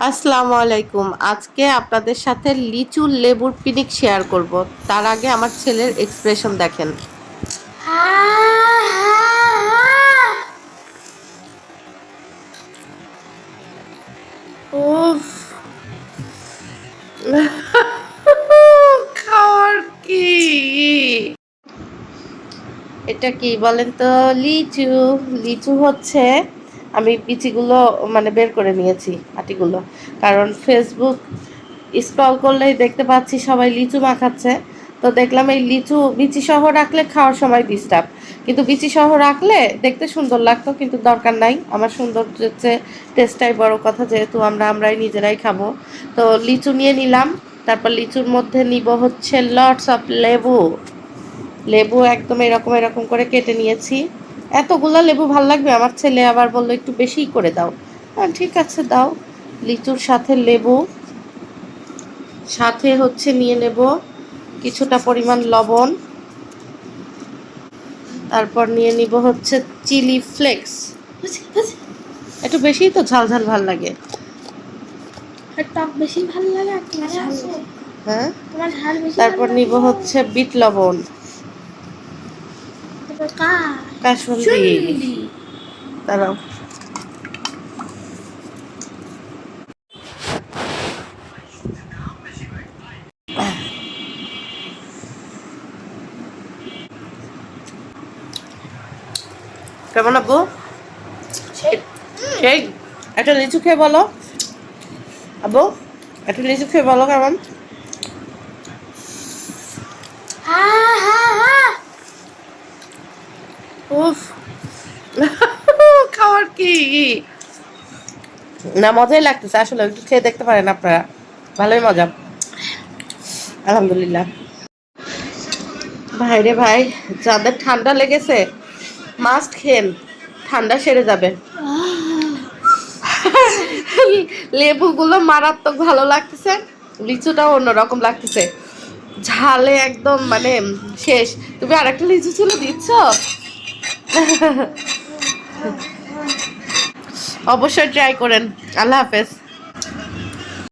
আসসালামু আলাইকুম। আজকে আপনাদের সাথে লিচু লেবুর পিকনিক শেয়ার করব। তার আগে আমার ছেলের এক্সপ্রেশন দেখেন। উফ, খাওয়ার কি? এটা কি বলেন তো? লিচু। লিচু হচ্ছে, আমি বিচিগুলো মানে বের করে নিয়েছি, আটিগুলো। কারণ ফেসবুক স্ক্রল করলেই দেখতে পাচ্ছি সবাই লিচু মাখাচ্ছে। তো দেখলাম এই লিচু বিচি সহ রাখলে খাওয়ার সময় ডিস্টার্ব, কিন্তু বিচি সহ রাখলে দেখতে সুন্দর লাগতো, কিন্তু দরকার নাই। আমার সুন্দর হচ্ছে টেস্টটাই বড় কথা, যেহেতু আমরাই নিজেরাই খাবো। তো লিচু নিয়ে নিলাম। তারপর লিচুর মধ্যে নিব হচ্ছে লটস অফ লেবু। লেবু একদম এরকম এরকম করে কেটে নিয়েছি। এতগুলা লেবু ভাল লাগবে? আমার ছেলে আবার বললো একটু বেশিই করে দাও। ঠিক আছে, দাও। লিচুর সাথে লেবু, সাথে হচ্ছে নিয়ে নেব কিছুটা পরিমাণ লবণ। তারপর নিয়ে নিব হচ্ছে চিলি ফ্লেক্স। একটু বেশিই তো ঝাল ঝাল ভাল লাগে। টক বেশি ভালো লাগে আর তোমার ঝাল বেশি। হ্যাঁ, তোমার ঝাল বেশি তারপর ভালো নিব লাগে। হচ্ছে বিট লবণ, তারপর কাসুন্দি। দাঁড়াও, কেমন আব্বু? সেই একটা লিচু খেয়ে বলো আব্বু, একটা লিচু খেয়ে বলো কেমন। উফ, খাওয়ার কি? না, মজাই লাগতেছে আসলে, একটু খেয়ে দেখতে পারেন আপনারা, ভালোই মজা। আলহামদুলিল্লাহ। ভাই রে ভাই, যাদের ঠান্ডা লেগেছে মাস্ট খেন, ঠান্ডা সেরে যাবে। লেবুগুলো মারাত্মক ভালো লাগতেছে, লিচুটাও অন্যরকম লাগতেছে, ঝালে একদম মানে শেষ। তুমি আরেকটা লিচু ছিল দিচ্ছ? অবশ্যই ট্রাই করেন। আল্লাহ হাফেজ।